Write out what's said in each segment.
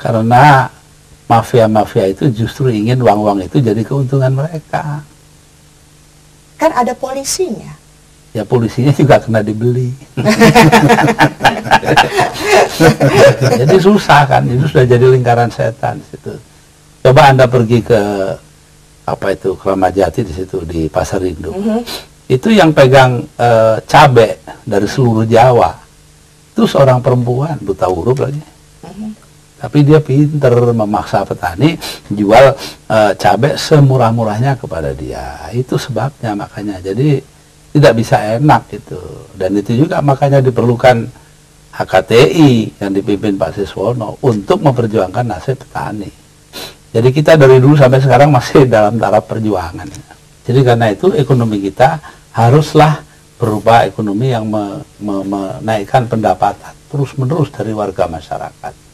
Karena mafia-mafia itu justru ingin uang-uang itu jadi keuntungan mereka. Kan ada polisinya. Ya polisinya juga kena dibeli. Jadi susah kan, itu sudah jadi lingkaran setan situ. Coba Anda pergi ke apa itu Kramat Jati di situ di Pasar Induk. Itu yang pegang cabe dari seluruh Jawa. Itu seorang perempuan buta huruf lagi. Tapi dia pinter memaksa petani jual cabai semurah-murahnya kepada dia. Itu sebabnya makanya. Jadi tidak bisa enak itu. Dan itu juga makanya diperlukan HKTI yang dipimpin Pak Siswono untuk memperjuangkan nasib petani. Jadi kita dari dulu sampai sekarang masih dalam taraf perjuangan. Jadi karena itu ekonomi kita haruslah berupa ekonomi yang menaikkan pendapatan terus-menerus dari warga masyarakat.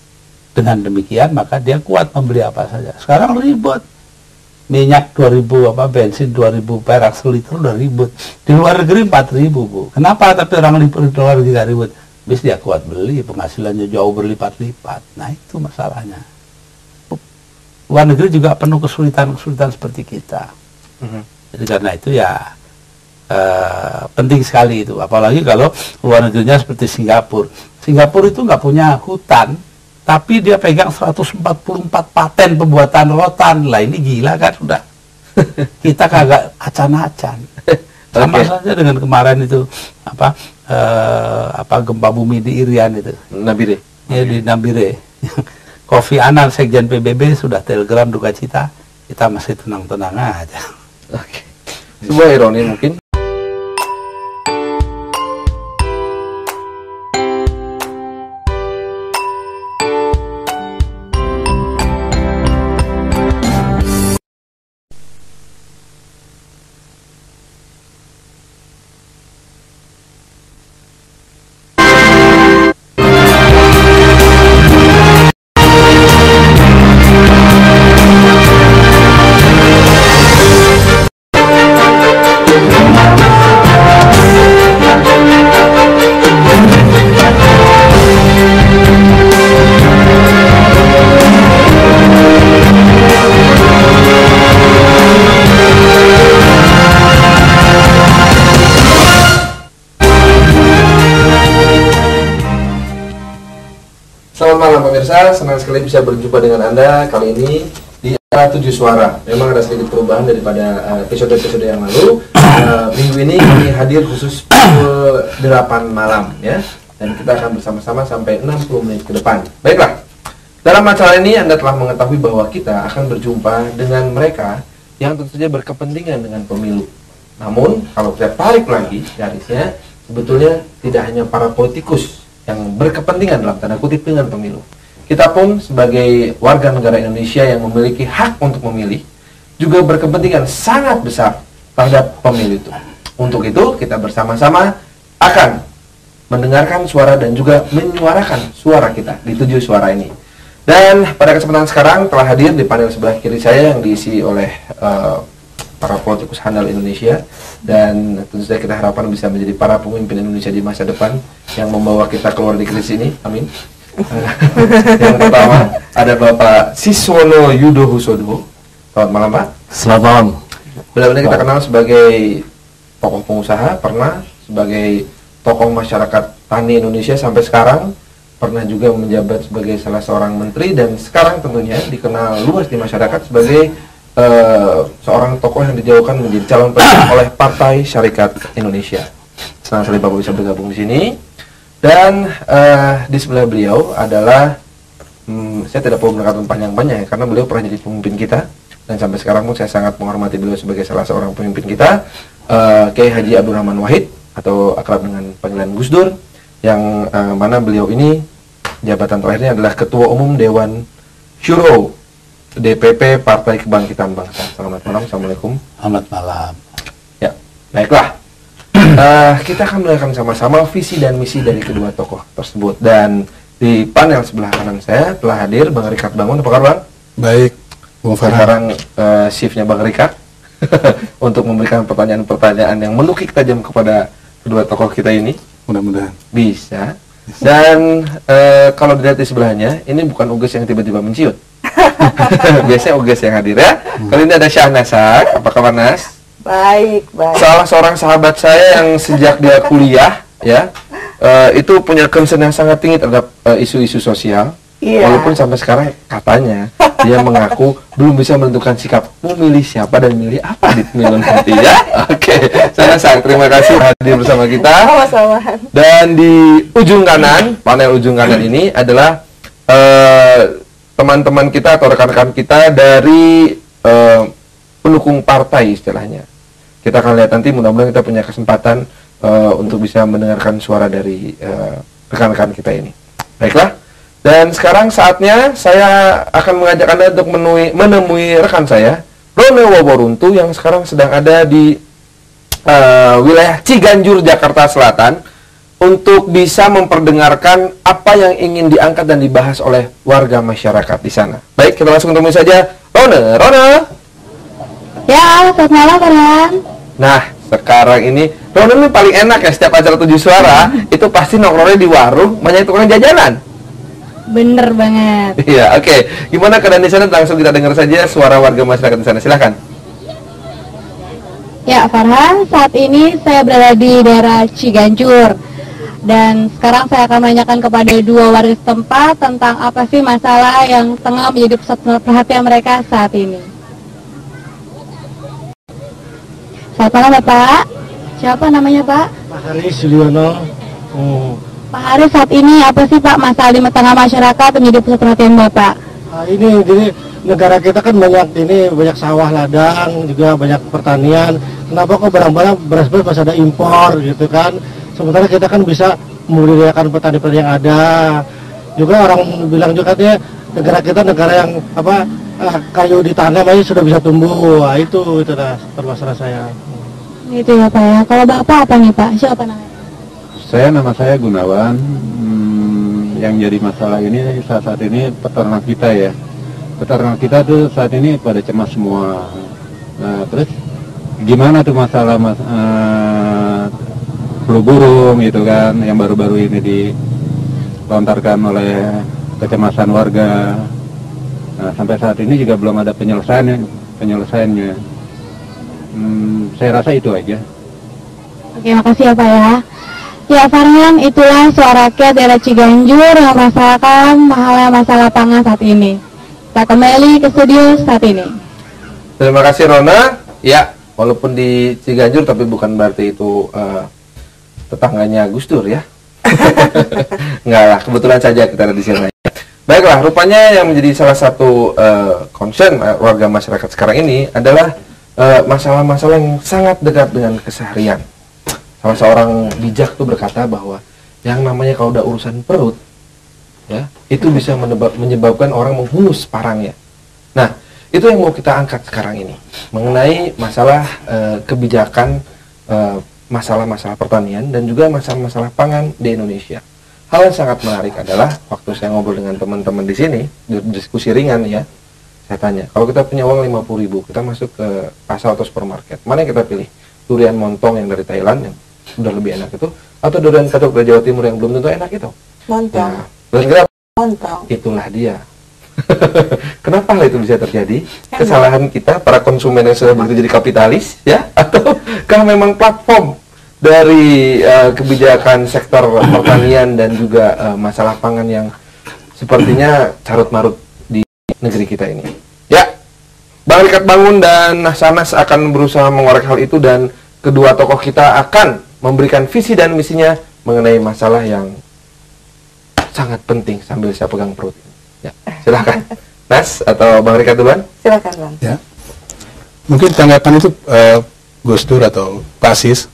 Dengan demikian maka dia kuat membeli apa saja. Sekarang ribut. Minyak 2000 bensin 2000 perak seliter udah ribut. Di luar negeri 4000, Bu. Kenapa tapi orang di luar negeri gak ribut? Bis dia kuat beli, penghasilannya jauh berlipat-lipat. Nah, itu masalahnya. Luar negeri juga penuh kesulitan-kesulitan seperti kita. Jadi karena itu ya penting sekali itu. Apalagi kalau luar negerinya seperti Singapura. Singapura itu nggak punya hutan, tapi dia pegang 144 paten pembuatan rotan. Lah ini gila kan sudah. Kita kagak acan-acan. Sama saja dengan kemarin itu apa gempa bumi di Irian itu. Nabire. Ya di Nabire. Kofi Annan Sekjen PBB sudah telegram duka cita. Kita masih tenang-tenang aja. Oke. Sebuah ironi mungkin. Selamat malam pemirsa, senang sekali bisa berjumpa dengan Anda kali ini di Era 7 Suara. Memang ada sedikit perubahan daripada episode-episode yang lalu. Minggu ini kami hadir khusus pukul 8 malam ya. Dan kita akan bersama-sama sampai 60 menit ke depan. Baiklah, dalam acara ini Anda telah mengetahui bahwa kita akan berjumpa dengan mereka yang tentu saja berkepentingan dengan pemilu. Namun, kalau kita tarik lagi garisnya, sebetulnya tidak hanya para politikus yang berkepentingan dalam tanda kutip dengan pemilu. Kita pun sebagai warga negara Indonesia yang memiliki hak untuk memilih juga berkepentingan sangat besar terhadap pemilu itu. Untuk itu kita bersama-sama akan mendengarkan suara dan juga menyuarakan suara kita di 7 suara ini. Dan pada kesempatan sekarang telah hadir di panel sebelah kiri saya yang diisi oleh para politikus handal Indonesia, dan tentu saja kita harapkan bisa menjadi para pemimpin Indonesia di masa depan yang membawa kita keluar dari krisis ini. Amin. Yang pertama ada Bapak Siswono Yudo Husodo. Selamat malam, Pak. Selamat malam. Benar-benar kita kenal sebagai tokoh pengusaha, pernah sebagai tokoh masyarakat tani Indonesia sampai sekarang, pernah juga menjabat sebagai salah seorang menteri, dan sekarang tentunya dikenal luas di masyarakat sebagai seorang tokoh yang dijauhkan menjadi calon presiden oleh Partai Syarikat Indonesia. Senang sekali Bapak bisa bergabung di sini. Dan di sebelah beliau adalah saya tidak perlu berkata panjang-panjang ya, karena beliau pernah jadi pemimpin kita, dan sampai sekarang pun saya sangat menghormati beliau sebagai salah seorang pemimpin kita, Kiai Haji Abdul Rahman Wahid, atau akrab dengan panggilan Gus Dur, yang mana beliau ini jabatan terakhirnya adalah Ketua Umum Dewan Syuro DPP Partai Kebangkitan Bangsa. Selamat malam, Assalamualaikum. Selamat malam. Ya, baiklah. Kita akan mendengarkan sama-sama visi dan misi dari kedua tokoh tersebut. Dan di panel sebelah kanan saya telah hadir Bang Rikat Bangun. Apa kabar, Bang? Baik, Bung Farhan. Sekarang shiftnya Bang Rikat untuk memberikan pertanyaan-pertanyaan yang menukik tajam kepada kedua tokoh kita ini. Mudah-mudahan Bisa. Dan kalau dilihat di sebelahnya, ini bukan Uges yang tiba-tiba menciut. Biasanya Uges yang hadir ya. Kali ini ada Syahnasa. Apa kabar, Nas? Baik, baik. Salah seorang sahabat saya yang sejak dia kuliah ya, itu punya concern yang sangat tinggi terhadap isu-isu sosial. Iya. Walaupun sampai sekarang katanya dia mengaku belum bisa menentukan sikap mau milih siapa dan milih apa di pemilu nanti ya. Oke, Syahnasa, terima kasih hadir bersama kita. Sama-sama. Dan di ujung kanan, panel ujung kanan ini adalah teman-teman kita atau rekan-rekan kita dari pendukung partai istilahnya. Kita akan lihat nanti, mudah-mudahan kita punya kesempatan untuk bisa mendengarkan suara dari rekan-rekan kita ini. Baiklah, dan sekarang saatnya saya akan mengajak Anda untuk menemui rekan saya, Rone Woboruntu, yang sekarang sedang ada di wilayah Ciganjur, Jakarta Selatan, untuk bisa memperdengarkan apa yang ingin diangkat dan dibahas oleh warga masyarakat di sana. Baik, kita langsung temui saja Rone. Ya, selamat malam, Farhan. Nah, sekarang ini Rone paling enak ya, setiap acara 7 suara itu pasti nongkrongnya di warung, banyak tukang jajanan. Bener banget. Iya, oke. Gimana keadaan di sana? Langsung kita dengar saja suara warga masyarakat di sana. Silahkan. Ya, Farhan, saat ini saya berada di daerah Ciganjur. Dan sekarang saya akan menanyakan kepada dua warga setempat tentang apa sih masalah yang tengah menjadi pusat perhatian mereka saat ini. Selamat malam, Bapak. Siapa namanya, Pak? Pak Haris Suliono. Pak Haris, saat ini apa sih, Pak, masalah di tengah masyarakat yang menjadi pusat perhatian Bapak? Ini jadi negara kita kan banyak sawah ladang, juga banyak pertanian. Kenapa kok barang-barang beras-beras masih ada impor gitu kan? Sementara kita kan bisa membudidayakan petani-petani yang ada. Juga orang bilang juga katanya negara kita negara yang kayu ditanam aja sudah bisa tumbuh. Nah, itu dah permasalahan saya. Itu ya, Pak ya. Kalau Bapak apa nih, Pak? Siapa namanya? Nama saya Gunawan. Yang jadi masalah ini saat ini peternak kita ya. Peternak kita tuh saat ini pada cemas semua. Nah, terus gimana tuh masalah flu burung gitu kan, yang baru-baru ini dilontarkan oleh kecemasan warga. Nah, sampai saat ini juga belum ada penyelesaiannya. Saya rasa itu aja. Oke, makasih ya, Pak ya. Ya, Farhan, itulah suara rakyat daerah Ciganjur yang merasakan mahalnya masalah pangan saat ini. Kita kembali ke studio saat ini. Terima kasih, Rona. Ya, walaupun di Ciganjur tapi bukan berarti itu tetangganya Gus Dur ya. Enggak lah, kebetulan saja kita ada di sini. Baiklah, rupanya yang menjadi salah satu concern warga masyarakat sekarang ini adalah masalah-masalah yang sangat dekat dengan keseharian. Salah seorang bijak tuh berkata bahwa yang namanya kalau udah urusan perut, ya, itu bisa menyebabkan orang menghunus parangnya. Nah, itu yang mau kita angkat sekarang ini, mengenai masalah kebijakan, masalah-masalah pertanian dan juga masalah-masalah pangan di Indonesia. Hal yang sangat menarik adalah waktu saya ngobrol dengan teman-teman di sini, diskusi ringan ya, saya tanya, kalau kita punya uang 50.000, kita masuk ke pasar atau supermarket, mana yang kita pilih? Durian montong yang dari Thailand yang udah lebih enak itu, atau durian katuk dari Jawa Timur yang belum tentu enak itu? Montong. Nah, Montong. itulah dia. Kenapa hal itu bisa terjadi? Kesalahan kita para konsumen yang sudah begitu jadi kapitalis ya, atau kah memang platform dari kebijakan sektor pertanian dan juga masalah pangan yang sepertinya carut marut di negeri kita ini? Ya, Bang Rikat Bangun dan Sanas akan berusaha mengorek hal itu, dan kedua tokoh kita akan memberikan visi dan misinya mengenai masalah yang sangat penting sambil saya pegang perut. Ya, silahkan Nas atau Bang Rikat duluan. Silakan, Bang. Ya. Mungkin tanggapan itu Gus Dur atau Pak Sis,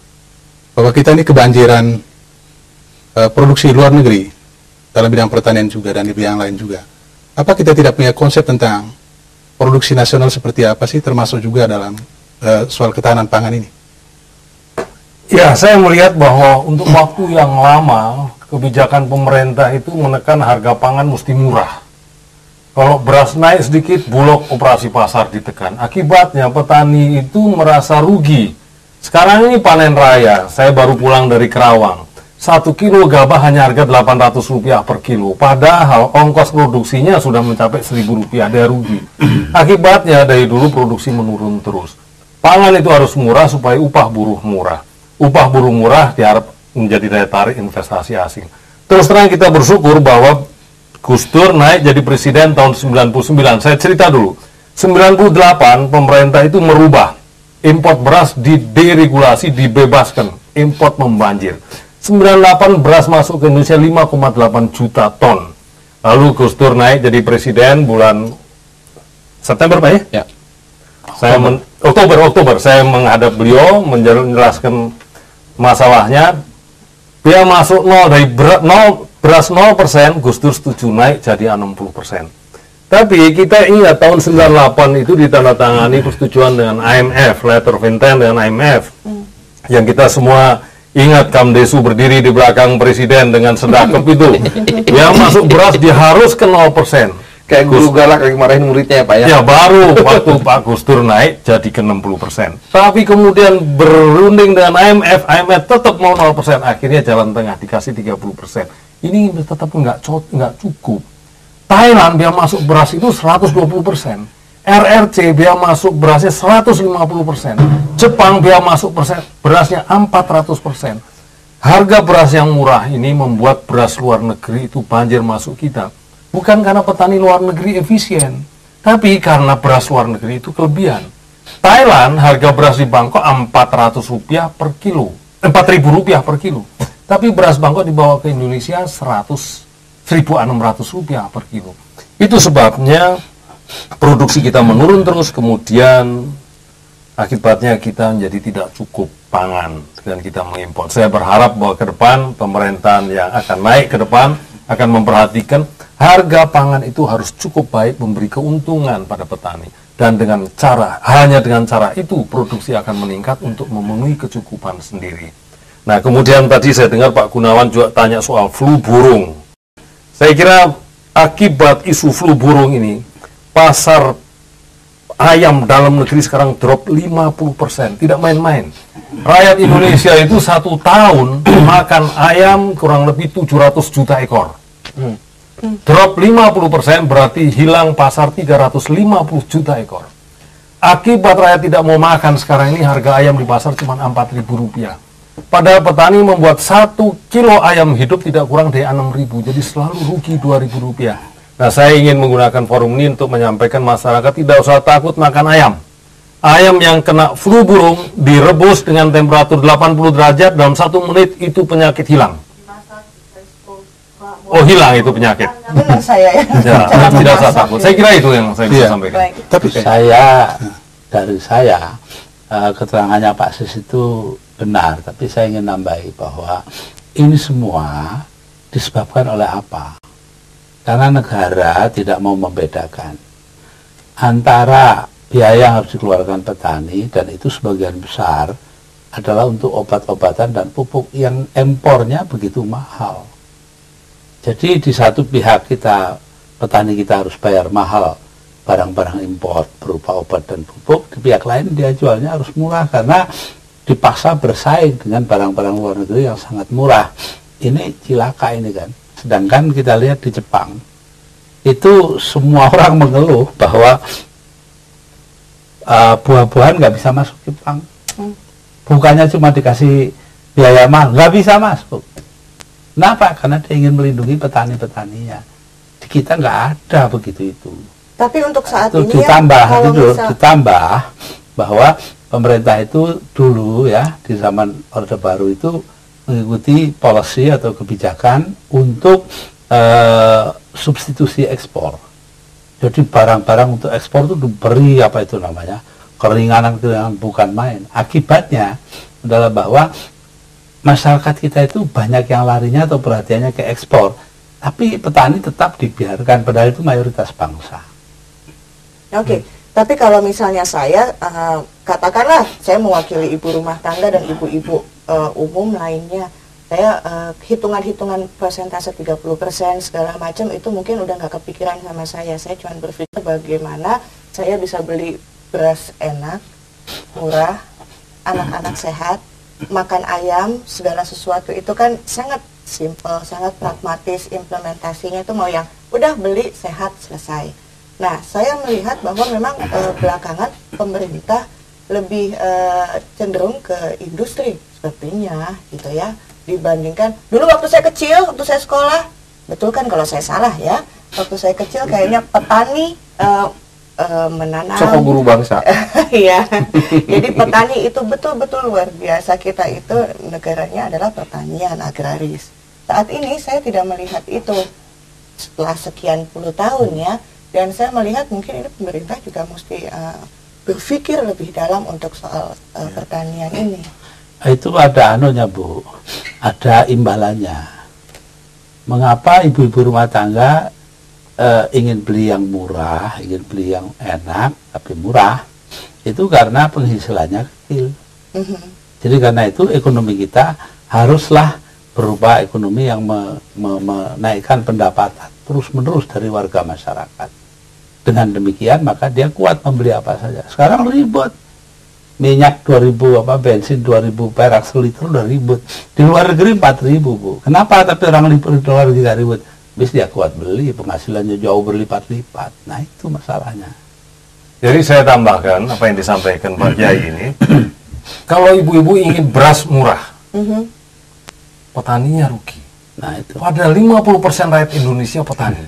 bahwa kita ini kebanjiran produksi luar negeri dalam bidang pertanian juga dan di bidang lain juga. Apa kita tidak punya konsep tentang produksi nasional seperti apa sih, termasuk juga dalam soal ketahanan pangan ini? Ya, saya melihat bahwa untuk waktu yang lama kebijakan pemerintah itu menekan harga pangan mesti murah. Kalau beras naik sedikit, Bulog operasi pasar ditekan. Akibatnya petani itu merasa rugi. Sekarang ini panen raya, saya baru pulang dari Kerawang. 1 kilo gabah hanya harga Rp800 per kilo, padahal ongkos produksinya sudah mencapai Rp1.000, dia rugi. Akibatnya dari dulu produksi menurun terus. Pangan itu harus murah supaya upah buruh murah. Upah buruh murah diharap menjadi daya tarik investasi asing. Terus terang kita bersyukur bahwa Gus Dur naik jadi presiden tahun 99. Saya cerita dulu. 98 pemerintah itu merubah. Import beras dideregulasi, dibebaskan. Import membanjir. 98 beras masuk ke Indonesia 5,8 juta ton. Lalu Gus Dur naik jadi presiden bulan September Pak ya? Ya. Oktober saya menghadap beliau menjelaskan masalahnya. Dia masuk 0 dari beras 0%, Gus Dur setuju naik jadi 60%. Tapi kita ingat tahun 98 itu ditandatangani persetujuan dengan IMF, letter of intent dengan IMF. Yang kita semua ingat Kamdesu berdiri di belakang presiden dengan sedekap itu. Yang masuk beras dia harus ke 0%. Kayak guru galak lagi marahin muridnya ya Pak ya? Ya baru waktu Pak Gus Dur naik jadi ke 60%. Tapi kemudian berunding dengan IMF tetap mau 0%. Akhirnya jalan tengah dikasih 30%. Ini tetap nggak cukup. Thailand biar masuk beras itu 120%. RRC biar masuk berasnya 150%. Jepang biar masuk berasnya 400%. Harga beras yang murah ini membuat beras luar negeri itu banjir masuk kita. Bukan karena petani luar negeri efisien, tapi karena beras luar negeri itu kelebihan. Thailand harga beras di Bangkok Rp400 per kilo, Rp4.000 per kilo. Tapi beras Bangkok dibawa ke Indonesia Rp1.600 per kilo. Itu sebabnya produksi kita menurun terus, kemudian akibatnya kita menjadi tidak cukup pangan dan kita mengimpor. Saya berharap bahwa ke depan pemerintahan yang akan naik ke depan akan memperhatikan harga pangan itu harus cukup baik, memberi keuntungan pada petani, dan hanya dengan cara itu produksi akan meningkat untuk memenuhi kecukupan sendiri. Nah, kemudian tadi saya dengar Pak Gunawan juga tanya soal flu burung. Saya kira akibat isu flu burung ini, pasar ayam dalam negeri sekarang drop 50%, tidak main-main. Rakyat Indonesia itu 1 tahun makan ayam kurang lebih 700 juta ekor. Drop 50% berarti hilang pasar 350 juta ekor. Akibat rakyat tidak mau makan sekarang ini harga ayam di pasar cuma Rp4.000. Padahal petani membuat 1 kilo ayam hidup tidak kurang dari 6.000, jadi selalu rugi Rp2.000. Nah, saya ingin menggunakan forum ini untuk menyampaikan masyarakat tidak usah takut makan ayam. Ayam yang kena flu burung direbus dengan temperatur 80 derajat dalam 1 menit itu penyakit hilang. Oh, hilang itu penyakit. Benar saya ya. Ya, tidak usah takut. Saya kira itu yang saya bisa sampaikan. Baik. Tapi dari saya keterangannya Pak Sis itu benar, tapi saya ingin nambahi bahwa ini semua disebabkan oleh apa? Karena negara tidak mau membedakan antara biaya yang harus dikeluarkan petani, dan itu sebagian besar adalah untuk obat-obatan dan pupuk yang impornya begitu mahal. Jadi di satu pihak petani kita harus bayar mahal barang-barang impor berupa obat dan pupuk, di pihak lain dia jualnya harus murah karena dipaksa bersaing dengan barang-barang luar negeri yang sangat murah. Ini cilaka ini kan. Sedangkan kita lihat di Jepang, itu semua orang mengeluh bahwa buah-buahan nggak bisa masuk Jepang. Bukannya cuma dikasih biaya mahal, nggak bisa masuk. Kenapa? Karena dia ingin melindungi petani-petaninya. Di kita nggak ada begitu itu. Tapi untuk saat itu ini ditambah bahwa pemerintah itu dulu ya di zaman Orde Baru itu mengikuti policy atau kebijakan untuk substitusi ekspor. Jadi barang-barang untuk ekspor itu diberi keringanan bukan main. Akibatnya adalah bahwa masyarakat kita itu banyak yang larinya atau perhatiannya ke ekspor, tapi petani tetap dibiarkan, padahal itu mayoritas bangsa. Oke. Tapi kalau misalnya saya, katakanlah saya mewakili ibu rumah tangga dan ibu-ibu umum lainnya, saya hitungan-hitungan persentase 30% segala macam itu mungkin udah nggak kepikiran sama saya. Saya cuma berpikir bagaimana saya bisa beli beras enak, murah, anak-anak sehat, makan ayam segala sesuatu itu kan sangat simple, sangat pragmatis, implementasinya itu mau yang udah beli sehat selesai. Nah, saya melihat bahwa memang belakangan pemerintah lebih cenderung ke industri sepertinya gitu ya, dibandingkan dulu waktu saya kecil, waktu saya sekolah, betul kan kalau saya salah ya, waktu saya kecil kayaknya petani menanam. Soko guru bangsa. Iya. Jadi petani itu betul-betul luar biasa. Kita itu negaranya adalah pertanian agraris. Saat ini saya tidak melihat itu setelah sekian puluh tahun ya. Dan saya melihat mungkin ini pemerintah juga mesti berpikir lebih dalam untuk soal pertanian ini. Itu ada anunya Bu, ada imbalannya. Mengapa ibu-ibu rumah tangga ingin beli yang murah, ingin beli yang enak tapi murah? Itu karena penghasilannya kecil. Jadi karena itu ekonomi kita haruslah berupa ekonomi yang menaikkan pendapatan terus-menerus dari warga masyarakat. Dengan demikian maka dia kuat membeli apa saja. Sekarang ribut. Minyak 2000 bensin 2000 perak seliter udah ribut. Di luar negeri 4000 Bu. Kenapa tapi orang di luar negeri gak ribut? Bis dia kuat beli, penghasilannya jauh berlipat-lipat. Nah itu masalahnya. Jadi saya tambahkan apa yang disampaikan Pak Kiai ini. Kalau ibu-ibu ingin beras murah, petaninya rugi. Nah itu. Padahal 50% rakyat Indonesia petani.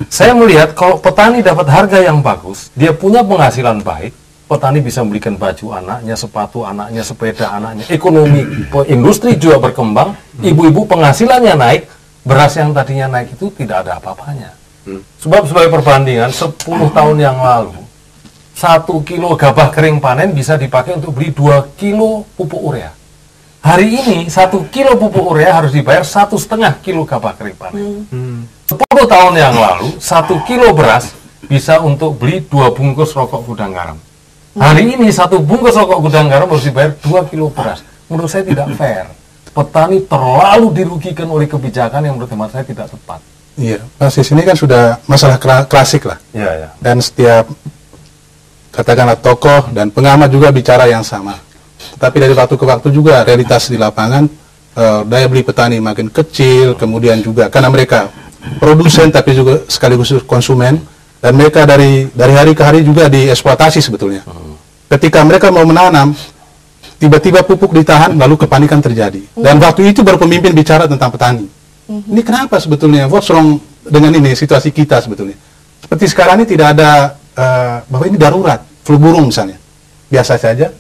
Saya melihat kalau petani dapat harga yang bagus, dia punya penghasilan baik, petani bisa membelikan baju anaknya, sepatu anaknya, sepeda anaknya, ekonomi industri juga berkembang, ibu-ibu penghasilannya naik, beras yang tadinya naik itu tidak ada apa-apanya. Sebab sebagai perbandingan 10 tahun yang lalu 1 kilo gabah kering panen bisa dipakai untuk beli 2 kilo pupuk urea. Hari ini 1 kilo pupuk urea harus dibayar 1,5 kilo gabah kering panen. 10 tahun yang lalu 1 kilo beras bisa untuk beli 2 bungkus rokok gudang garam. Hari ini 1 bungkus rokok gudang garam harus dibayar 2 kilo beras. Menurut saya tidak fair. Petani terlalu dirugikan oleh kebijakan yang menurut hemat saya tidak tepat. Iya, basis ini kan sudah masalah klasik lah. Iya, ya. Dan setiap katakanlah tokoh dan pengamat juga bicara yang sama. Tapi dari waktu ke waktu juga realitas di lapangan daya beli petani makin kecil, kemudian juga karena mereka produsen tapi juga sekaligus konsumen, dan mereka dari hari ke hari juga dieksploitasi sebetulnya. Ketika mereka mau menanam, tiba-tiba pupuk ditahan, lalu kepanikan terjadi. Dan waktu itu baru pemimpin bicara tentang petani. Ini kenapa sebetulnya? What's wrong dengan ini, situasi kita sebetulnya? Seperti sekarang ini tidak ada, bahwa ini darurat, flu burung misalnya. Biasa saja,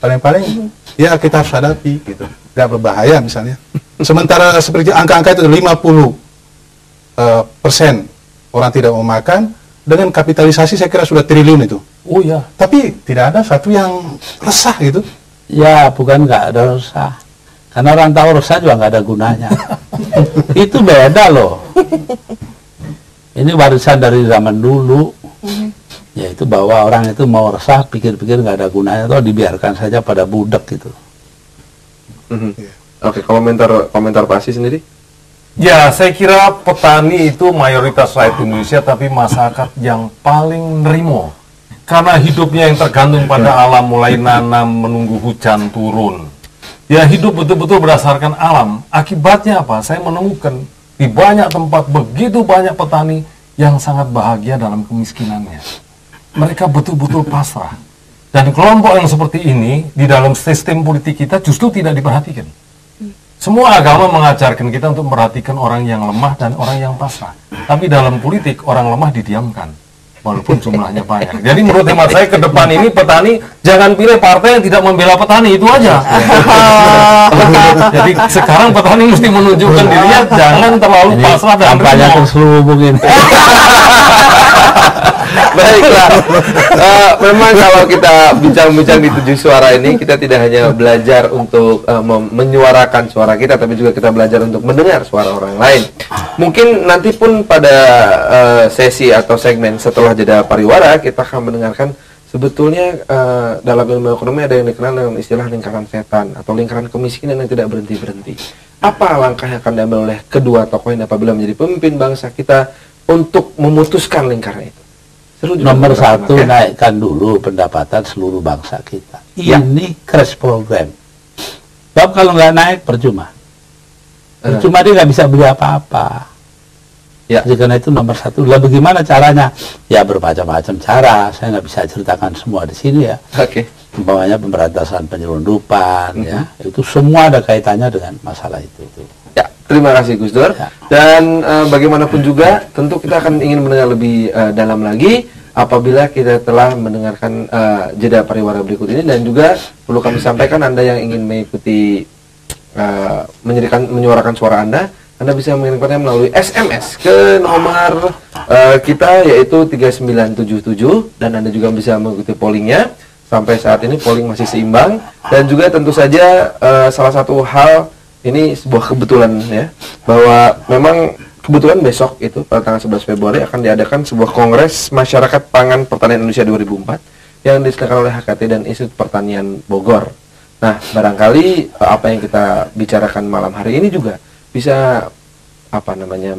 paling-paling, ya kita harus hadapi, gitu. Tidak berbahaya misalnya. Sementara seperti angka-angka itu 50% orang tidak mau makan, dengan kapitalisasi saya kira sudah triliun itu. Oh ya. Tapi tidak ada satu yang resah gitu. Ya bukan nggak ada resah, karena orang tahu resah juga nggak ada gunanya. Itu beda loh. Ini warisan dari zaman dulu, yaitu bahwa orang itu mau resah, pikir-pikir nggak ada gunanya, atau dibiarkan saja pada budak gitu. Oke, komentar Pak Asi sendiri? Ya, saya kira petani itu mayoritas rakyat Indonesia, tapi masyarakat yang paling nerimo. Karena hidupnya yang tergantung pada alam, mulai nanam, menunggu hujan turun. Ya, hidup betul-betul berdasarkan alam. Akibatnya apa? Saya menemukan di banyak tempat begitu banyak petani yang sangat bahagia dalam kemiskinannya. Mereka betul-betul pasrah. Dan kelompok yang seperti ini, di dalam sistem politik kita justru tidak diperhatikan. Semua agama mengajarkan kita untuk memperhatikan orang yang lemah dan orang yang pasrah. Tapi dalam politik, orang lemah didiamkan, walaupun jumlahnya banyak. Jadi menurut hemat saya ke depan ini petani jangan pilih partai yang tidak membela petani, itu aja. Jadi sekarang petani mesti menunjukkan dirinya jangan terlalu pasrah dan kampanye terselubung ini. Baiklah, memang kalau kita bincang-bincang di 7 Suara ini, kita tidak hanya belajar untuk menyuarakan suara kita, tapi juga kita belajar untuk mendengar suara orang lain. Mungkin nanti pun pada sesi atau segmen setelah jeda pariwara, kita akan mendengarkan sebetulnya dalam ilmu ekonomi ada yang dikenal dengan istilah lingkaran setan atau lingkaran kemiskinan yang tidak berhenti-berhenti. Apa langkah yang akan diambil oleh kedua tokoh ini apabila menjadi pemimpin bangsa kita untuk memutuskan lingkaran itu? Nomor satu, naikkan dulu pendapatan seluruh bangsa kita. Ini crash program. Sebab kalau nggak naik percuma. Percuma dia nggak bisa beli apa-apa. Ya. Jadi karena itu nomor satu. Lah bagaimana caranya? Ya bermacam-macam cara. Saya nggak bisa ceritakan semua di sini ya. Oke. Umpamanya pemberantasan penyelundupan, ya. Itu semua ada kaitannya dengan masalah itu. Ya, terima kasih Gus Dur. Ya. Dan bagaimanapun juga, tentu kita akan ingin mendengar lebih dalam lagi apabila kita telah mendengarkan jeda pariwara berikut ini, dan juga perlu kami sampaikan Anda yang ingin mengikuti menyuarakan suara Anda bisa mengirimkannya melalui SMS ke nomor kita yaitu 3977, dan Anda juga bisa mengikuti pollingnya. Sampai saat ini polling masih seimbang, dan juga tentu saja salah satu hal ini sebuah kebetulan ya, bahwa memang kebetulan besok itu pada tanggal 11 Februari akan diadakan sebuah Kongres Masyarakat Pangan Pertanian Indonesia 2004 yang diselenggarakan oleh HKT dan Institut Pertanian Bogor. Nah, barangkali apa yang kita bicarakan malam hari ini juga bisa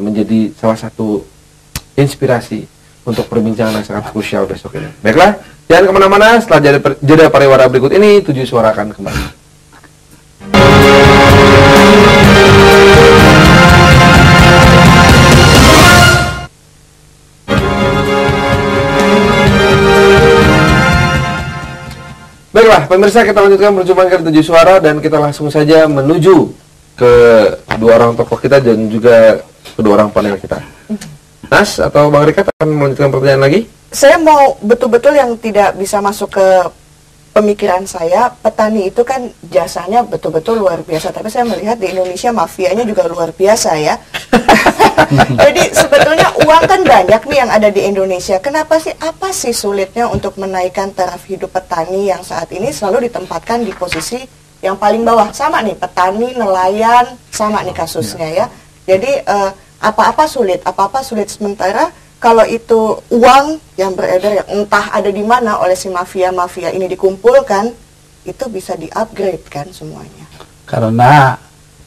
menjadi salah satu inspirasi untuk perbincangan yang sangat krusial besok ini. Baiklah, jangan kemana-mana, setelah jeda pariwara berikut ini, 7 Suara akan kembali. Baiklah, pemirsa, kita lanjutkan perjumpaan ke 7 Suara, dan kita langsung saja menuju ke dua orang tokoh kita dan juga kedua orang panel kita. Nas atau Bang Rikat akan melanjutkan pertanyaan lagi? Saya mau betul-betul yang tidak bisa masuk ke pemikiran saya, petani itu kan jasanya betul-betul luar biasa, tapi saya melihat di Indonesia mafianya juga luar biasa ya. Jadi sebetulnya uang kan banyak nih yang ada di Indonesia. Kenapa sih, apa sih sulitnya untuk menaikkan taraf hidup petani yang saat ini selalu ditempatkan di posisi yang paling bawah? Sama nih, petani, nelayan, sama nih kasusnya ya. Jadi apa-apa sulit sementara kalau itu uang yang beredar yang entah ada di mana oleh si mafia-mafia ini dikumpulkan, itu bisa di-upgrade kan semuanya. Karena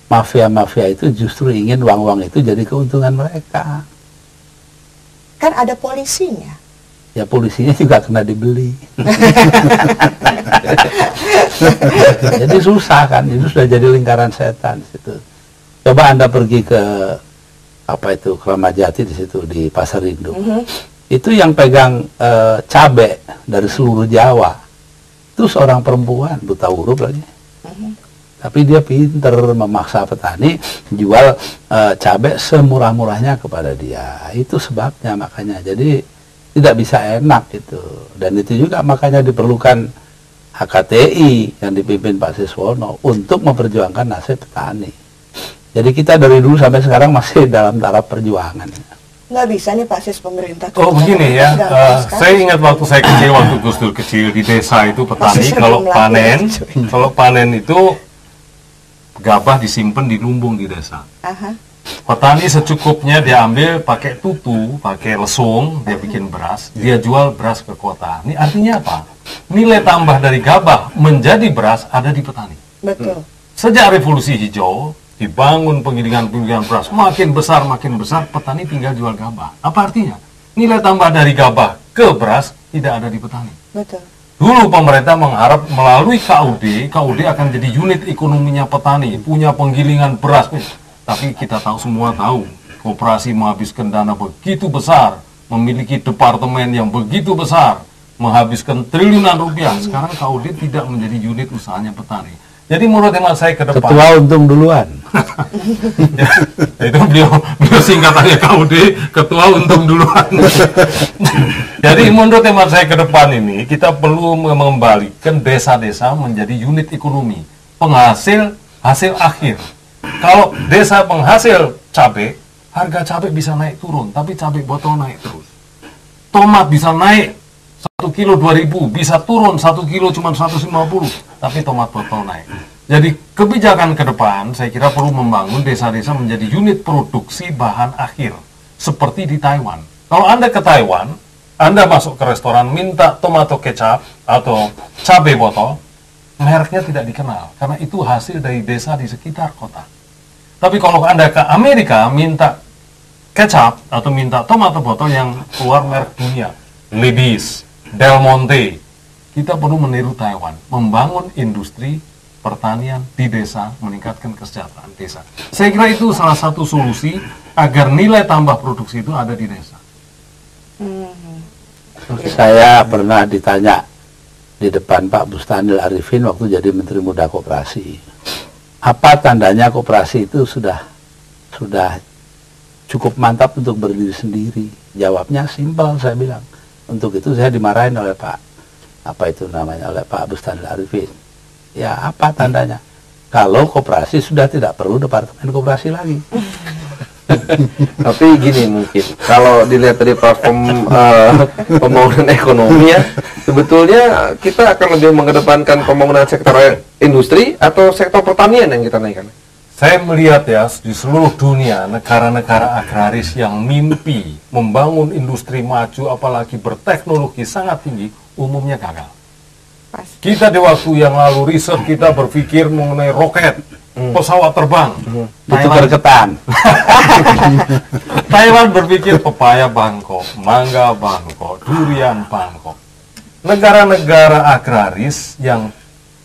mafia-mafia itu justru ingin uang-uang itu jadi keuntungan mereka. Kan ada polisinya. Ya polisinya juga kena dibeli. Jadi susah kan, itu sudah jadi lingkaran setan situ. Coba Anda pergi ke Kramat Jati di situ di Pasar Induk. Itu yang pegang cabe dari seluruh Jawa itu seorang perempuan buta huruf lagi. Tapi dia pinter memaksa petani jual cabe semurah-murahnya kepada dia. Itu sebabnya makanya. Jadi tidak bisa enak itu. Dan itu juga makanya diperlukan HKTI yang dipimpin Pak Siswono untuk memperjuangkan nasib petani. Jadi kita dari dulu sampai sekarang masih dalam taraf perjuangan. Nggak bisa nih Pak Sis pemerintah. Oh begini ya, saya ingat waktu saya kecil, waktu Gus Dur kecil di desa itu petani kalau panen itu gabah disimpan di lumbung di desa. Petani secukupnya dia ambil pakai tutu, pakai lesung, dia bikin beras, dia jual beras ke kota. Ini artinya apa? Nilai tambah dari gabah menjadi beras ada di petani. Betul. Sejak revolusi hijau dibangun penggilingan beras makin besar, petani tinggal jual gabah. Apa artinya? Nilai tambah dari gabah ke beras tidak ada di petani. Betul. Dulu pemerintah mengharap melalui KUD akan jadi unit ekonominya petani, punya penggilingan beras. Tapi kita semua tahu, koperasi menghabiskan dana begitu besar, memiliki departemen yang begitu besar, menghabiskan triliunan rupiah. Sekarang KUD tidak menjadi unit usahanya petani. Jadi menurut hemat saya ke depan, ketua untung duluan. Ya, itu beliau singkatannya KUD, ketua untung duluan. Jadi menurut hemat saya ke depan ini, kita perlu mengembalikan desa-desa menjadi unit ekonomi, penghasil hasil akhir. Kalau desa penghasil cabai, harga cabai bisa naik turun, tapi cabai botol naik terus. Tomat bisa naik 1 kilo 2.000, bisa turun 1 kilo cuma 150, tapi tomat botol naik. Jadi kebijakan ke depan saya kira perlu membangun desa-desa menjadi unit produksi bahan akhir seperti di Taiwan. Kalau Anda ke Taiwan, Anda masuk ke restoran minta tomato kecap atau cabai botol, mereknya tidak dikenal karena itu hasil dari desa di sekitar kota. Tapi kalau Anda ke Amerika minta kecap atau minta tomato botol yang keluar merek dunia, Libby's, Del Monte, kita perlu meniru Taiwan, membangun industri pertanian di desa, meningkatkan kesejahteraan desa. Saya kira itu salah satu solusi agar nilai tambah produksi itu ada di desa. Saya pernah ditanya di depan Pak Bustanil Arifin waktu jadi Menteri Muda Koperasi, apa tandanya koperasi itu sudah cukup mantap untuk berdiri sendiri? Jawabnya simpel, saya bilang. Untuk itu saya dimarahin oleh oleh Pak Bustanil Arifin. Ya, apa tandanya? Kalau koperasi sudah tidak perlu departemen koperasi lagi. Tapi gini, mungkin kalau dilihat dari platform pembangunan ekonomi ya, sebetulnya kita akan lebih mengedepankan pembangunan sektor industri atau sektor pertanian yang kita naikkan. Saya melihat ya, di seluruh dunia, negara-negara agraris yang mimpi membangun industri maju, apalagi berteknologi sangat tinggi, umumnya gagal. Kita di waktu yang lalu riset, kita berpikir mengenai roket, pesawat terbang. Itu berketan. Thailand berpikir pepaya Bangkok, mangga Bangkok, durian Bangkok. Negara-negara agraris yang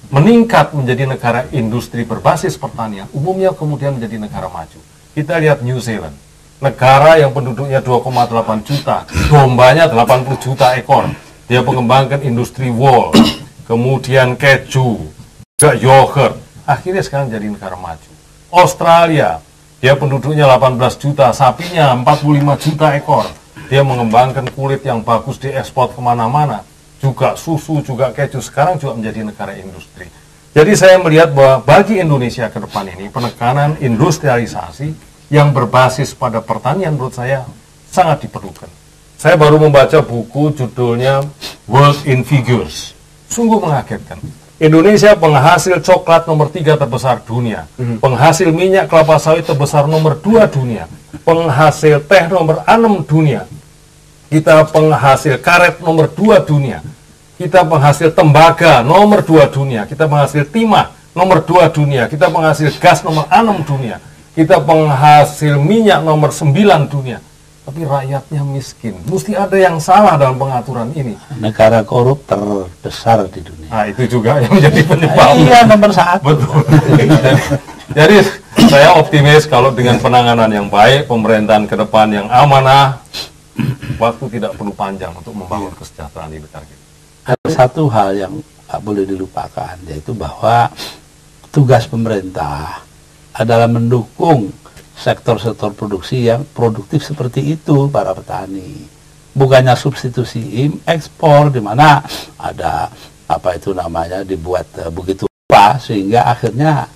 meningkat menjadi negara industri berbasis pertanian, umumnya kemudian menjadi negara maju. Kita lihat New Zealand, negara yang penduduknya 2,8 juta, dombanya 80 juta ekor. Dia mengembangkan industri wool, kemudian keju, juga yogurt. Akhirnya sekarang jadi negara maju. Australia, dia penduduknya 18 juta, sapinya 45 juta ekor. Dia mengembangkan kulit yang bagus, diekspor kemana-mana. Juga susu, juga keju, sekarang juga menjadi negara industri. Jadi saya melihat bahwa bagi Indonesia ke depan ini, penekanan industrialisasi yang berbasis pada pertanian menurut saya sangat diperlukan. Saya baru membaca buku judulnya World in Figures. Sungguh mengagetkan. Indonesia penghasil coklat nomor 3 terbesar dunia, penghasil minyak kelapa sawit terbesar nomor 2 dunia, penghasil teh nomor 6 dunia, kita penghasil karet nomor 2 dunia, kita penghasil tembaga nomor 2 dunia, kita penghasil timah nomor 2 dunia, kita penghasil gas nomor 6 dunia, kita penghasil minyak nomor 9 dunia. Tapi rakyatnya miskin. Mesti ada yang salah dalam pengaturan ini. Negara korup terbesar di dunia. Nah, itu juga yang menjadi penyebab. Iya, nomor 1. Betul. Jadi saya optimis kalau dengan penanganan yang baik, pemerintahan ke depan yang amanah, waktu tidak perlu panjang untuk membangun kesejahteraan di negara kita. Ada satu hal yang tak boleh dilupakan, yaitu bahwa tugas pemerintah adalah mendukung sektor-sektor produksi yang produktif seperti itu para petani. Bukannya substitusi ekspor di mana ada dibuat begitu rupa sehingga akhirnya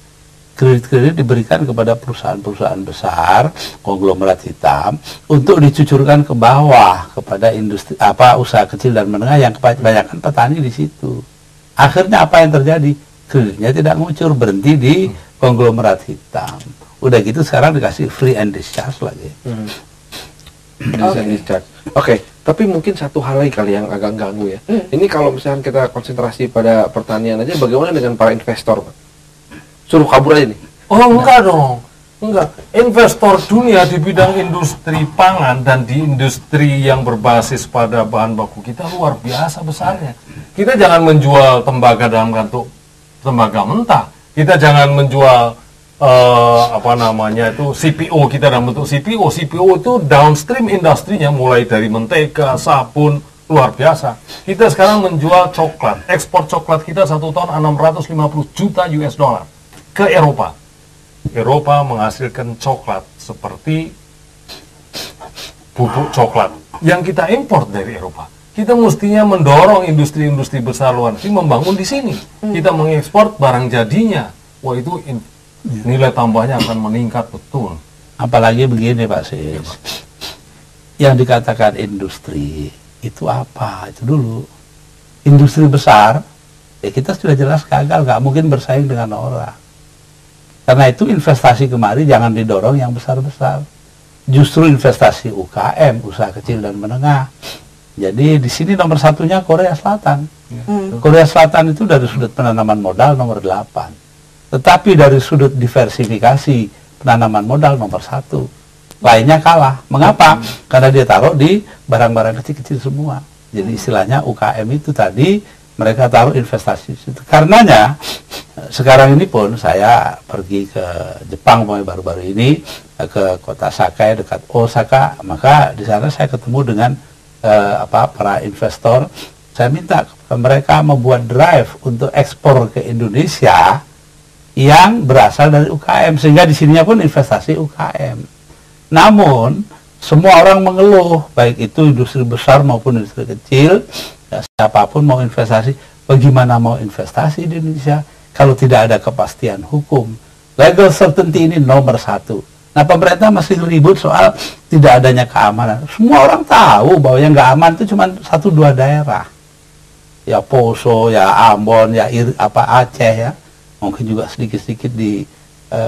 kredit-kredit diberikan kepada perusahaan-perusahaan besar, konglomerat hitam untuk dicucurkan ke bawah kepada industri usaha kecil dan menengah yang kebanyakan petani di situ. Akhirnya apa yang terjadi? Kreditnya tidak ngucur, berhenti di konglomerat hitam. Udah gitu sekarang dikasih free and discharge lagi. Oke, tapi mungkin satu hal lagi kali yang agak ganggu ya. Ini kalau misalnya kita konsentrasi pada pertanian aja, bagaimana dengan para investor, Pak? Suruh kabur aja nih? Oh enggak dong, enggak. Investor dunia di bidang industri pangan dan di industri yang berbasis pada bahan baku kita luar biasa besarnya. Kita jangan menjual tembaga dalam bentuk tembaga mentah. Kita jangan menjual CPO kita dalam bentuk CPO. CPO itu downstream industrinya mulai dari mentega, sabun, luar biasa. Kita sekarang menjual coklat. Ekspor coklat kita 1 ton 650 juta US dollar ke Eropa. Eropa menghasilkan coklat seperti bubuk coklat yang kita impor dari Eropa. Kita mestinya mendorong industri-industri besar luar negeri membangun di sini. Kita mengekspor barang jadinya. Wah, itu nilai tambahnya akan meningkat betul. Apalagi begini Pak Sis, yang dikatakan industri itu apa? Itu dulu industri besar ya kita sudah jelas gagal, nggak mungkin bersaing dengan orang. Karena itu investasi kemari jangan didorong yang besar-besar, justru investasi UKM, usaha kecil dan menengah. Jadi di sini nomor satunya Korea Selatan. Korea Selatan itu dari sudut penanaman modal nomor 8. Tetapi dari sudut diversifikasi penanaman modal nomor 1. Lainnya kalah. Mengapa? Karena dia taruh di barang-barang kecil-kecil semua. Jadi istilahnya UKM itu tadi mereka taruh investasi situ. Karenanya sekarang ini pun saya pergi ke Jepang baru-baru ini ke kota Sakai dekat Osaka, maka di sana saya ketemu dengan para investor. Saya minta kepada mereka membuat drive untuk ekspor ke Indonesia yang berasal dari UKM, sehingga di sininya pun investasi UKM. Namun semua orang mengeluh, baik itu industri besar maupun industri kecil, ya, siapapun mau investasi, bagaimana mau investasi di Indonesia kalau tidak ada kepastian hukum? Legal certainty ini nomor satu. Nah, pemerintah masih ribut soal tidak adanya keamanan. Semua orang tahu bahwa yang nggak aman itu cuma 1-2 daerah. Ya Poso, ya Ambon, ya Aceh, ya mungkin juga sedikit-sedikit di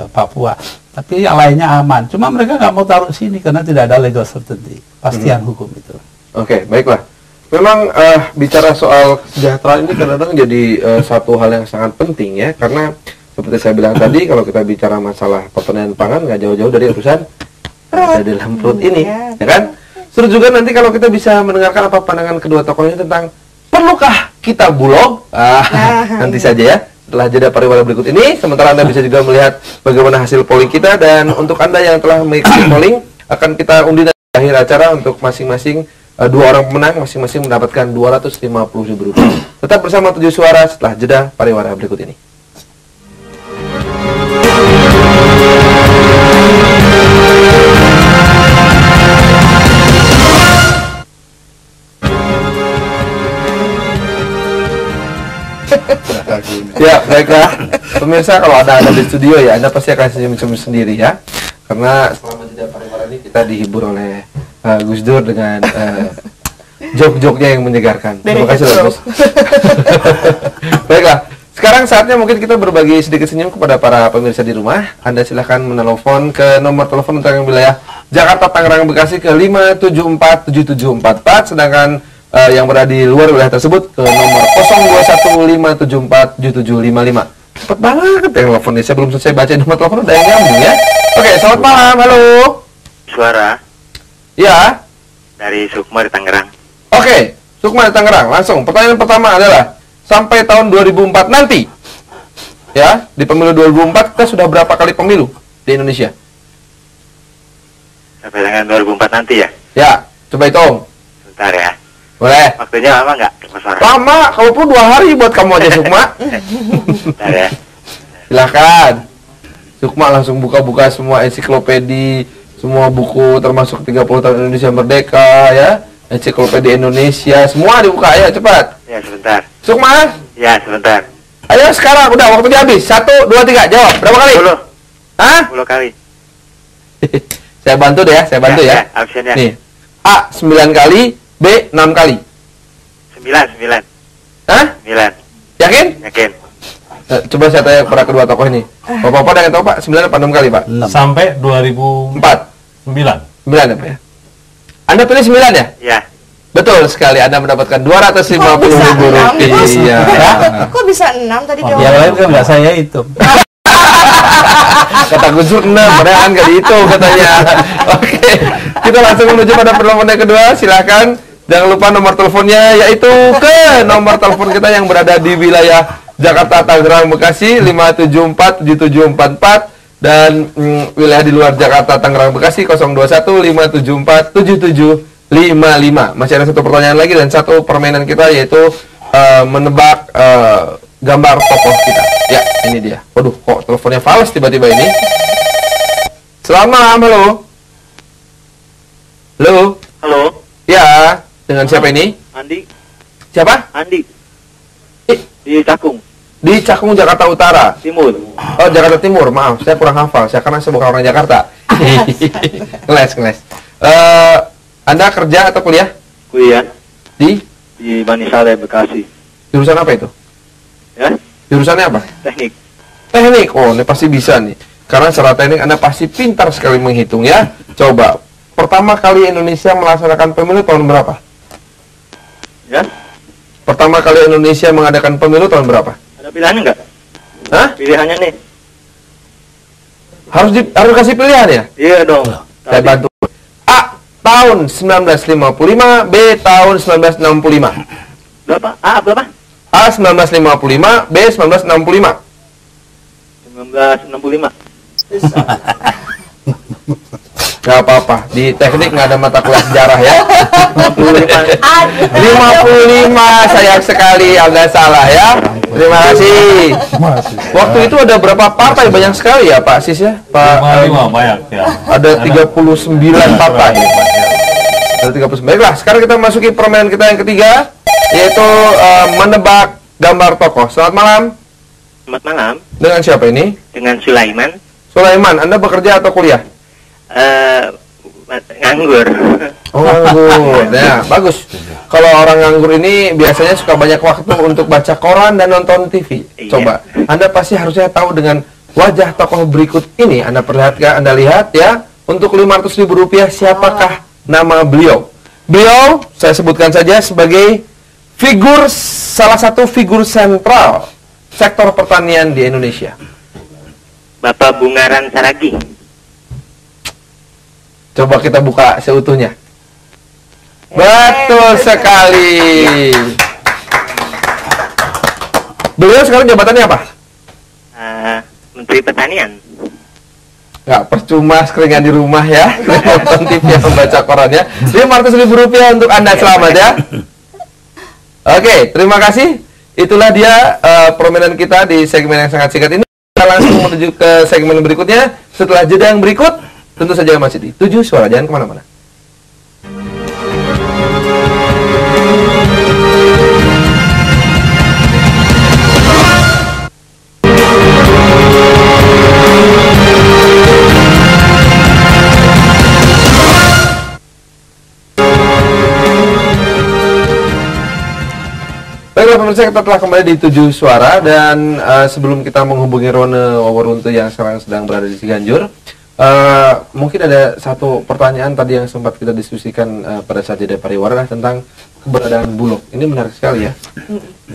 Papua. Tapi yang lainnya aman. Cuma mereka nggak mau taruh sini karena tidak ada legal certainty, pastian hukum itu. Oke, baiklah. Memang bicara soal kesejahteraan ini kadang-kadang jadi satu hal yang sangat penting ya, karena seperti saya bilang tadi, kalau kita bicara masalah pertanian pangan nggak jauh-jauh dari urusan ada dalam perut ini, ya kan? Seru juga nanti kalau kita bisa mendengarkan apa pandangan kedua tokoh ini tentang perlukah kita bulog? Nanti saja ya, setelah jeda pariwara berikut ini. Sementara Anda bisa juga melihat bagaimana hasil polling kita, dan untuk Anda yang telah mengikuti polling akan kita undi di akhir acara untuk masing-masing 2 orang pemenang, masing-masing mendapatkan Rp250.000. Tetap bersama 7 Suara setelah jeda pariwara berikut ini. Ya, baiklah. Pemirsa, kalau ada di studio ya, Anda pasti akan senyum-senyum sendiri ya. Karena selama jeda pariwara ini kita dihibur oleh Gus Dur dengan jok-joknya yang menyegarkan. Terima kasih loh, Gus. Baiklah, sekarang saatnya mungkin kita berbagi sedikit senyum kepada para pemirsa di rumah. Anda silahkan menelpon ke nomor telepon untuk yang wilayah Jakarta, Tangerang, Bekasi ke 5747744, sedangkan yang berada di luar wilayah tersebut ke nomor 0215747755. Cepet banget yang teleponnya, saya belum selesai baca nomor telepon udah yang nyambung ya. Oke, selamat malam, halo. Suara. Ya. Dari Sukma di Tangerang. Oke, Sukma di Tangerang. Langsung, pertanyaan pertama adalah, sampai tahun 2004 nanti, ya, di pemilu 2004 kita sudah berapa kali pemilu di Indonesia? Sampai dengan 2004 nanti ya? Ya, coba hitung. Sebentar ya. Boleh. Waktunya lama nggak, Mas Suara? Lama, kalaupun 2 hari buat kamu aja, Sukma. Sebentar ya. Silahkan. Sukma langsung buka-buka semua ensiklopedi, semua buku termasuk 30 tahun Indonesia Merdeka ya, ensiklopedia Indonesia, semua dibuka, ayo cepat. Ya, sebentar. Sukma? Ya, sebentar. Ayo sekarang, udah waktunya habis. 1, 2, 3, jawab. Berapa kali? 10. Hah? 10 kali. Saya bantu deh ya, saya bantu ya. Optionnya. Nih, A 9 kali, B 6 kali. 9. Hah? 9. Yakin? Yakin. Coba saya tanya kepada kedua tokoh ini. Bapak-bapak ada yang tahu Pak, 9 apa 6 kali Pak? 6. Sampai 2004. 9 ya Pak ya? Anda pilih 9 ya? Ya. Betul sekali, Anda mendapatkan Rp250.000. Kok bisa 6 tadi Yang jawabannya? lain kan nggak saya hitung. Kata Gus Dur 6, padahal kan nggak dihitung katanya. Oke, kita langsung menuju pada pertemuan yang kedua. Silakan, jangan lupa nomor teleponnya, yaitu ke nomor telepon kita yang berada di wilayah Jakarta, Tangerang, Bekasi 5747744, dan wilayah di luar Jakarta, Tangerang, Bekasi 0215747755. Masih ada 1 pertanyaan lagi dan 1 permainan kita, yaitu menebak gambar tokoh kita. Ya, ini dia. Waduh, kok teleponnya fals tiba-tiba ini. Selamat malam, halo. Halo. Halo. Ya, dengan siapa ini? Andi. Siapa? Andi. Eh, Di Cakung. di Cakung, Jakarta Utara. Timur. Oh, Jakarta Timur. Maaf, saya kurang hafal. Karena saya bukan orang Jakarta. Ngeles. Anda kerja atau kuliah? Kuliah. Di Bani Saleh, Bekasi. jurusan apa itu? Ya. Jurusannya apa? Teknik. Teknik. Oh, ini pasti bisa nih. Karena secara teknik Anda pasti pintar sekali menghitung ya. Coba, pertama kali Indonesia melaksanakan pemilu tahun berapa? Ya. Pertama kali Indonesia mengadakan pemilu tahun berapa? Ada pilihannya nggak? Hah? Pilihannya nih. Harus kasih pilihan ya? Iya dong. Saya bantu. A. Tahun 1955, B. Tahun 1965. Berapa? A berapa? A 1955, B 1965. 1965. Gak apa-apa, di teknik nggak ada mata kuliah sejarah ya. 55, sayang sekali, agak salah ya. Terima kasih. Waktu itu ada berapa partai? Banyak sekali ya Pak Sis ya? Pak, 55 banyak ya. ada 39 partai. Ada 39. Baiklah, sekarang kita masuki permainan kita yang ketiga, yaitu menebak gambar tokoh. Selamat malam. Selamat malam. Dengan siapa ini? Dengan Sulaiman. Sulaiman, Anda bekerja atau kuliah? Nganggur. Oh, nganggur. Ya, bagus. Kalau orang nganggur ini biasanya suka banyak waktu untuk baca koran dan nonton TV. Iya. Coba, Anda pasti harusnya tahu dengan wajah tokoh berikut ini. Anda perlihatkan, Anda lihat ya. Untuk Rp500.000 siapakah nama beliau? Beliau, saya sebutkan saja sebagai salah satu figur sentral sektor pertanian di Indonesia. Bapak Bungaran Saragi. Coba kita buka seutuhnya. Betul sekali. Beliau sekarang jabatannya apa? Menteri Pertanian. Gak percuma sekeringan di rumah ya. Nonton TV yang membaca korannya. Rp500.000 untuk Anda, selamat ya. Oke, terima kasih. Itulah dia permainan kita di segmen yang sangat singkat ini. Kita langsung menuju ke segmen berikutnya. Setelah jeda yang berikut, tentu saja masih di 7 Suara, jangan kemana-mana. Baiklah pemirsa, kita telah kembali di 7 Suara dan sebelum kita menghubungi Rone Waworuntu yang sekarang sedang berada di Ciganjur, mungkin ada satu pertanyaan tadi yang sempat kita diskusikan pada saat jeda pariwara tentang keberadaan Bulog. Ini menarik sekali ya,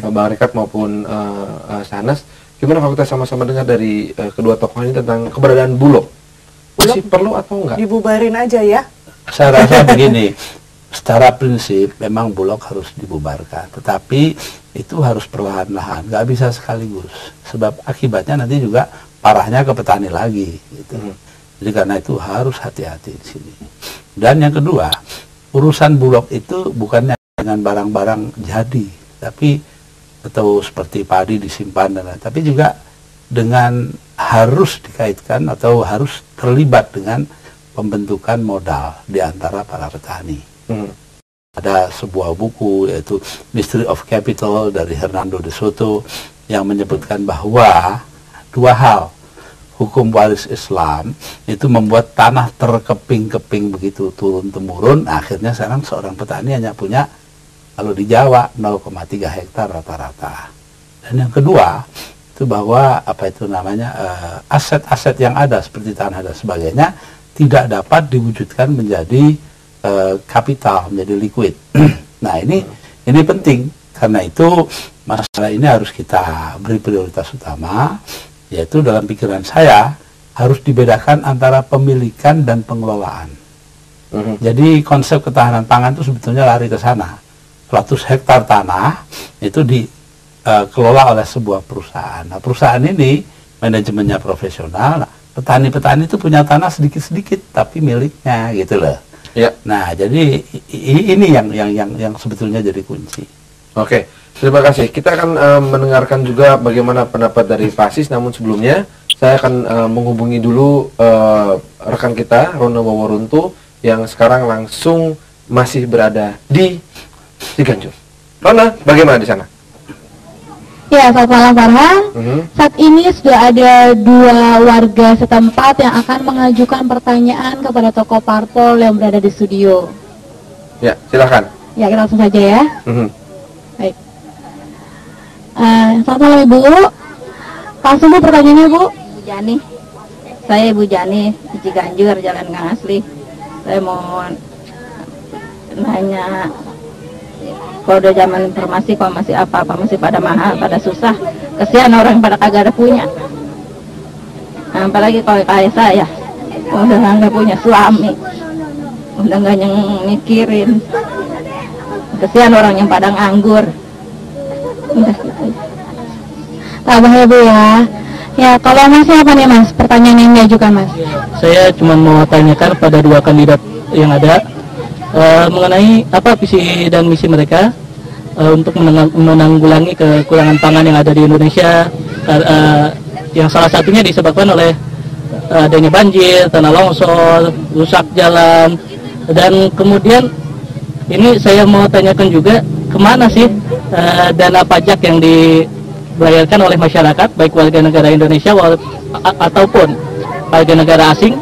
Bang Rekat maupun Sanas. Gimana kalau kita sama-sama dengar dari kedua tokoh ini tentang keberadaan Bulog? Masih perlu atau enggak? Dibubarin aja ya. Saya rasa begini, secara prinsip memang Bulog harus dibubarkan, tetapi itu harus perlahan-lahan, nggak bisa sekaligus. Sebab akibatnya nanti juga parahnya ke petani lagi, gitu. Jadi karena itu harus hati-hati di sini. Dan yang kedua, urusan Bulog itu bukannya dengan barang-barang jadi, tapi atau seperti padi disimpan dan lain, tapi juga dengan harus dikaitkan atau harus terlibat dengan pembentukan modal di antara para petani. Ada sebuah buku yaitu Mystery of Capital dari Hernando de Soto yang menyebutkan bahwa dua hal. Hukum waris Islam itu membuat tanah terkeping-keping begitu turun-temurun. Akhirnya sekarang seorang petani hanya punya, kalau di Jawa, 0,3 hektar rata-rata. Dan yang kedua, itu bahwa apa itu namanya aset-aset yang ada seperti tanah dan sebagainya tidak dapat diwujudkan menjadi kapital, menjadi liquid. Nah ini penting, karena itu masalah ini harus kita beri prioritas utama, yaitu dalam pikiran saya harus dibedakan antara pemilikan dan pengelolaan. Jadi konsep ketahanan pangan itu sebetulnya lari ke sana. 100 hektar tanah itu dikelola oleh sebuah perusahaan. Nah perusahaan ini manajemennya profesional. Nah, petani-petani itu punya tanah sedikit-sedikit tapi miliknya gitu loh. Ya. Nah, jadi ini yang sebetulnya jadi kunci. Oke, terima kasih. Kita akan mendengarkan juga bagaimana pendapat dari Pak Sis, namun sebelumnya saya akan menghubungi dulu rekan kita, Rone Waworuntu, yang sekarang langsung masih berada di Ciganjur. Rona, bagaimana di sana? Ya, selamat malam Farhan. Saat ini sudah ada 2 warga setempat yang akan mengajukan pertanyaan kepada tokoh parpol yang berada di studio. Ya, silakan. Ya, kita langsung saja ya. Baik. Selamat malam Ibu. Langsung Bu pertanyaannya Bu. Ibu Jani. Saya Ibu Jani di Ciganjur, Jalan Gang Asli. Saya mau nanya, kalau udah zaman informasi kok masih apa-apa masih pada mahal, pada susah, kesian orang pada kagak ada punya. Nah, apalagi kalau kayak saya udah nggak punya suami, udah nggak mikirin, kesian orang yang pada nganggur. Udah gitu. Tabah ya Bu ya. Ya, kalau masih apa nih Mas? Pertanyaan yang diajukan Mas. Saya cuma mau tanyakan pada dua kandidat yang ada mengenai apa visi dan misi mereka untuk menanggulangi kekurangan pangan yang ada di Indonesia, yang salah satunya disebabkan oleh adanya banjir, tanah longsor, rusak jalan, dan kemudian ini saya mau tanyakan juga kemana sih dana pajak yang dibayarkan oleh masyarakat, baik warga negara Indonesia ataupun warga negara asing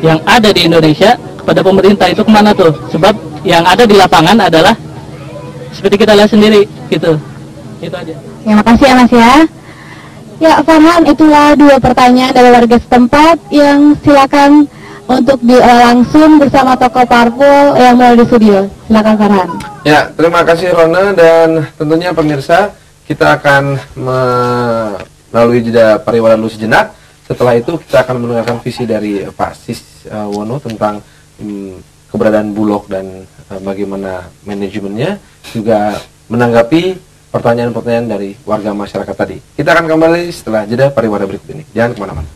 yang ada di Indonesia kepada pemerintah, itu kemana tuh? Sebab yang ada di lapangan adalah seperti kita lihat sendiri gitu. Itu aja. Terima kasih ya Mas ya. Ya Farhan, itulah dua pertanyaan dari warga setempat yang silakan untuk langsung bersama tokoh parpol yang ada di studio. Silakan Farhan. Ya, terima kasih Rona, dan tentunya pemirsa kita akan melalui jeda pariwara dulu sejenak. Setelah itu kita akan mendengarkan visi dari Pak Sis Wono tentang keberadaan Bulog dan bagaimana manajemennya, juga menanggapi pertanyaan-pertanyaan dari warga masyarakat tadi. Kita akan kembali setelah jeda pariwara berikut ini. Jangan kemana-mana.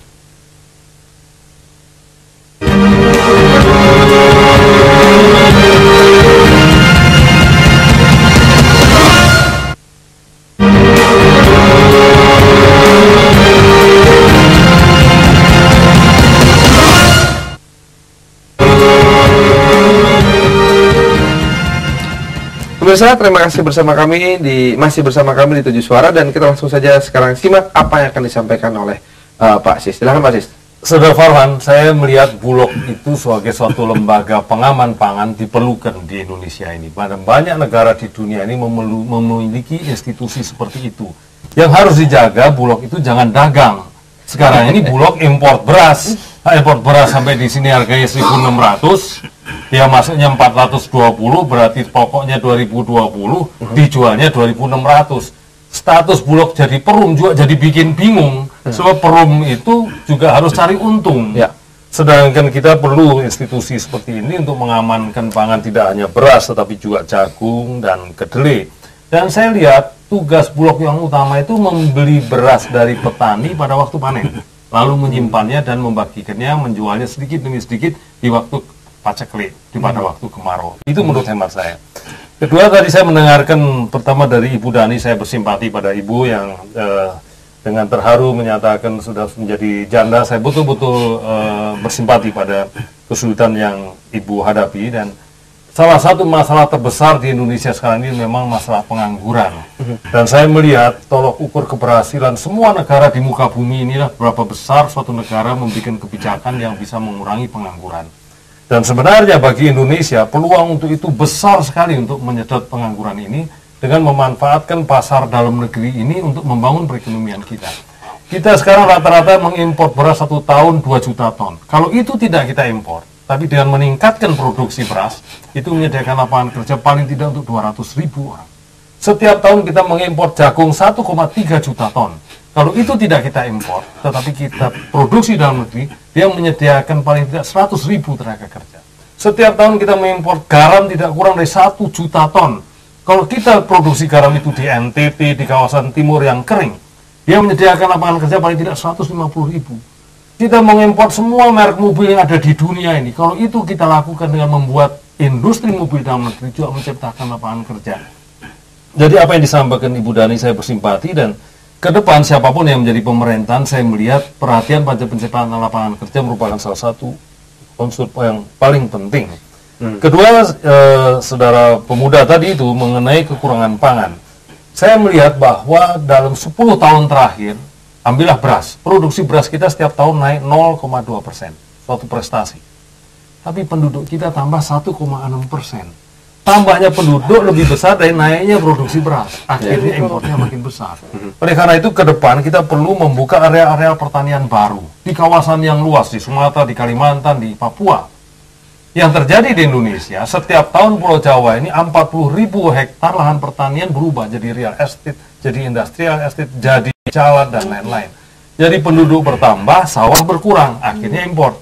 Pemirsa, terima kasih masih bersama kami di 7 Suara, dan kita langsung saja sekarang simak apa yang akan disampaikan oleh Pak Sis. Silakan Pak Sis. Saudara Farhan, saya melihat Bulog itu sebagai suatu lembaga pengaman pangan diperlukan di Indonesia ini. Pada banyak negara di dunia ini memiliki institusi seperti itu. Yang harus dijaga, Bulog itu jangan dagang. Sekarang ini Bulog import beras sampai di sini harganya 1.600. Dia masuknya 420, berarti pokoknya 2020, dijualnya 2.600. Status Bulog jadi perum juga jadi bikin bingung, sebab perum itu juga harus cari untung. Ya. Sedangkan kita perlu institusi seperti ini untuk mengamankan pangan, tidak hanya beras tetapi juga jagung dan kedelai. Dan saya lihat tugas Bulog yang utama itu membeli beras dari petani pada waktu panen, lalu menyimpannya dan membagikannya, menjualnya sedikit demi sedikit di waktu paceklik, pada waktu kemarau. Itu menurut hemat saya. Kedua, tadi saya mendengarkan pertama dari Ibu Dani, saya bersimpati pada Ibu yang dengan terharu menyatakan sudah menjadi janda. Saya betul-betul bersimpati pada kesulitan yang Ibu hadapi, dan salah satu masalah terbesar di Indonesia sekarang ini memang masalah pengangguran. Dan saya melihat tolok ukur keberhasilan semua negara di muka bumi inilah berapa besar suatu negara membuat kebijakan yang bisa mengurangi pengangguran. Dan sebenarnya bagi Indonesia peluang untuk itu besar sekali untuk menyedot pengangguran ini dengan memanfaatkan pasar dalam negeri ini untuk membangun perekonomian kita. Kita sekarang rata-rata mengimpor beras 1 tahun 2 juta ton. Kalau itu tidak kita impor, tapi dengan meningkatkan produksi beras, itu menyediakan lapangan kerja paling tidak untuk 200.000 orang. Setiap tahun kita mengimpor jagung 1,3 juta ton. Kalau itu tidak kita impor, tetapi kita produksi dalam negeri, dia menyediakan paling tidak 100.000 tenaga kerja. Setiap tahun kita mengimpor garam tidak kurang dari 1 juta ton. Kalau kita produksi garam itu di NTT, di kawasan timur yang kering, dia menyediakan lapangan kerja paling tidak 150.000. Kita mengimpor semua merek mobil yang ada di dunia ini. Kalau itu kita lakukan dengan membuat industri mobil dalam negeri juga menciptakan lapangan kerja. Jadi apa yang disampaikan Ibu Dani, saya bersimpati, dan ke depan siapapun yang menjadi pemerintahan, saya melihat perhatian pada penciptaan lapangan kerja merupakan salah satu unsur yang paling penting. Kedua, saudara pemuda tadi itu mengenai kekurangan pangan. Saya melihat bahwa dalam 10 tahun terakhir, ambillah beras, produksi beras kita setiap tahun naik 0,2%, suatu prestasi. Tapi penduduk kita tambah 1,6%. Tambahnya penduduk lebih besar dari naiknya produksi beras, akhirnya impornya makin besar. Oleh karena itu ke depan kita perlu membuka area-area pertanian baru di kawasan yang luas, di Sumatera, di Kalimantan, di Papua. Yang terjadi di Indonesia, setiap tahun Pulau Jawa ini 40.000 hektar lahan pertanian berubah jadi real estate, jadi industrial estate, jadi jalan dan lain-lain. Jadi penduduk bertambah, sawah berkurang, akhirnya impor.